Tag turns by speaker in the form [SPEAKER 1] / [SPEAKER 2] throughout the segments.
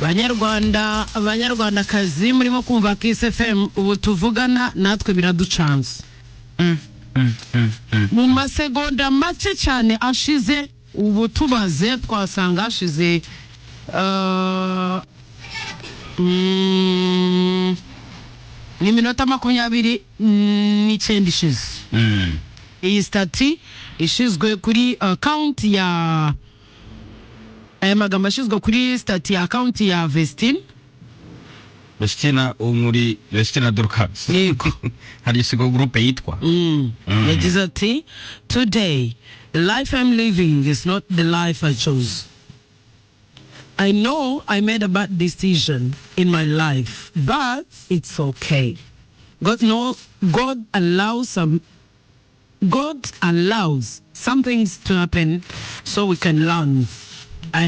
[SPEAKER 1] Abanyarwandakazi murimo kumva Kiss FM ubu tuvugana natwe biraducanze. Mu masegonda make cyane ashize ubu tubaze twasanga ashize ni minota 29 ishize. Iyi stati ishizwe kuri account ya magambo ashizwe kuri stati ya account ya Vestine
[SPEAKER 2] muri Vestine Dorcas.
[SPEAKER 1] Yego.
[SPEAKER 2] Hari isigo group yitwa.
[SPEAKER 1] Yagize ati, today the life I'm living is not the life I chose. I know I made a bad decision in my life, but it's okay. God allows some things to happen so we can learn. I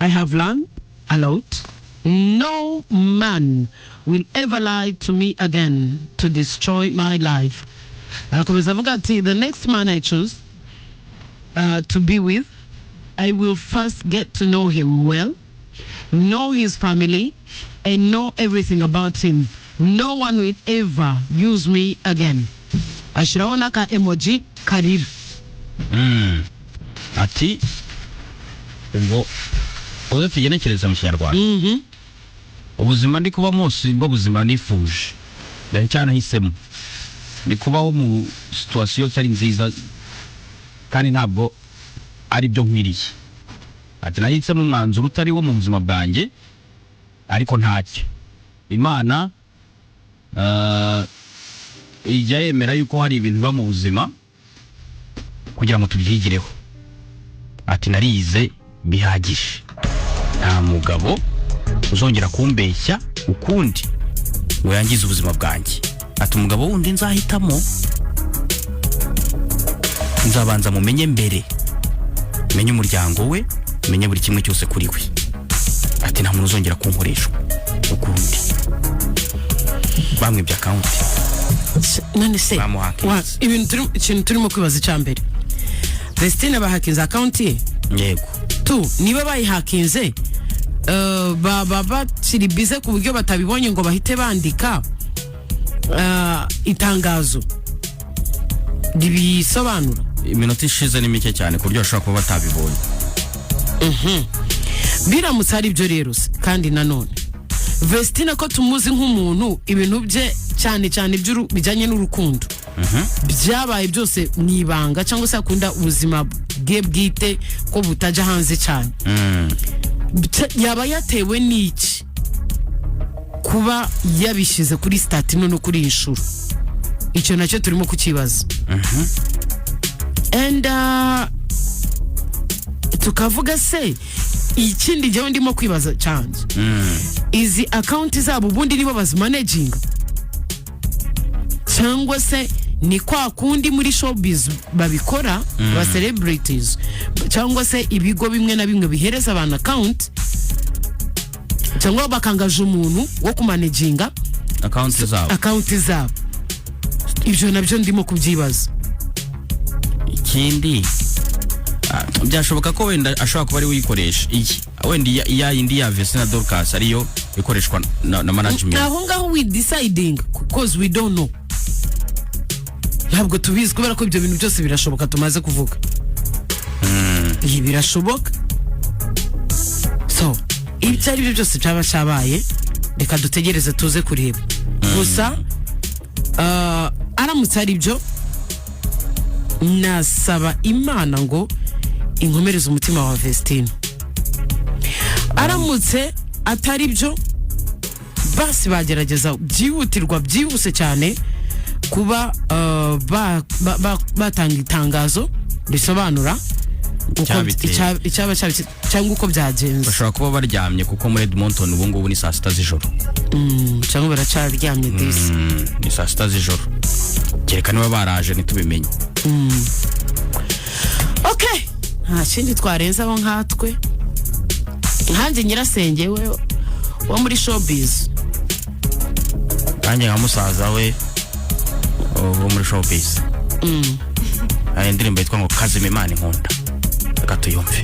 [SPEAKER 1] have learned a lot. No man will ever lie to me again to destroy my life. The next man I choose to be with, I will first get to know him well, know his family, and know everything about him. No one will ever use me again. Ashiraona ka emoji karibu.
[SPEAKER 2] Ati ngo uze tugenekereza mu Kinyarwanda. Ubuzima ndi kuba mose bwo buzima nifuje. Ndacyana hisemo. Ndi kubaho mu situation cyari nziza kandi ntabwo ari byo nkwiriye. Ati nahitsemo umwanzuro utari wo mu buzima bwanjye ariko ntacyo. Imana ijya yemera yuko hari ibintu biba mu buzima kugira ngo tubyigireho. Ati narize bihagije. Nta mugabo uzongera kumbeshya ukundi ngo yangize ubuzima bwanjye. Ati umugabo wundi nzahitamo nzabanza mumenye mbere, menye umuryango we, menye buri kimwe cyose kuri we. Ati nta muntu uzongera kunkoreshwa ukundi. Bamwe bya account
[SPEAKER 1] none se ikintu turimo kwibaza cyambere. Vestine bahakinze account ye.
[SPEAKER 2] Yego.
[SPEAKER 1] Niba bayihakinze baba bakiri bize ku buryo batabibonye ngo bahite bandika itangazo ribisobanura.
[SPEAKER 2] Iminota ishize ni mike cyane ku buryo bashobora kuba batabibonye.
[SPEAKER 1] Biramutse ari byo rero kandi nanone Vestine ko tumuzi nk'umuntu ibintu bye cyane bijyanye n'urukundo byabaye byose mwibanga cyangwa se akunda ubuzima bwe bwite ko butaja hanze cyane. Yaba yatewe n'iki kuba yabishize kuri stati no kuri inshuro? Icyo nacyo turimo kukibaza. And tukavuga se ikindi gihe ndimo kwibaza cyane. Izi account zabo ubundi nibo bazimanaging cyangwa se ni kwa kundi muri showbiz babikora ba celebrities cyangwa se ibigo bimwe na bimwe bihereza abantu account cyangwa bakangaje umuntu wo kumanaginga account zabo. Ibyo nabyo ndimo kubyibaza.
[SPEAKER 2] Ikindi byashoboka ko wenda ashobora kuba ari uyikoresha iki wenda yindi ya Vestine Dorcas ariyo ikoreshwa na management.
[SPEAKER 1] Aho ngaho we deciding because we don't know. Ntabwo tubizi kubera ko ibyo bintu byose birashoboka tumaze kuvuga. Ibi birashoboka. So ibyo ari byo byose cyaba cyabaye reka dutegereze tuze kureba. Gusa aramutse ari byo nasaba Imana ngo inkomereze umutima wa Vestine. Aramutse atari byo basi bagerageza byihutirwa byihuse cyane kuba batanga itangazo risobanura icyaba cyangwa uko byagenze.
[SPEAKER 2] Bashobora kuba baryamye kuko muri Edmonton ubu ngubu ni 6 z'ijoro.
[SPEAKER 1] Cyangwa baracaryamye disi.
[SPEAKER 2] Ni 6 z'ijoro. Kereka niba baraje ntitubimenye.
[SPEAKER 1] Okay. Nta kindi twarenza abo nkatwe. Nkanjye nyirasenge we wo muri showbiz.
[SPEAKER 2] Kanjye nka musaza we wo muri showbiz. Indirimbo yitwa ngo Kazime Imana inkunda. Reka tuyumve.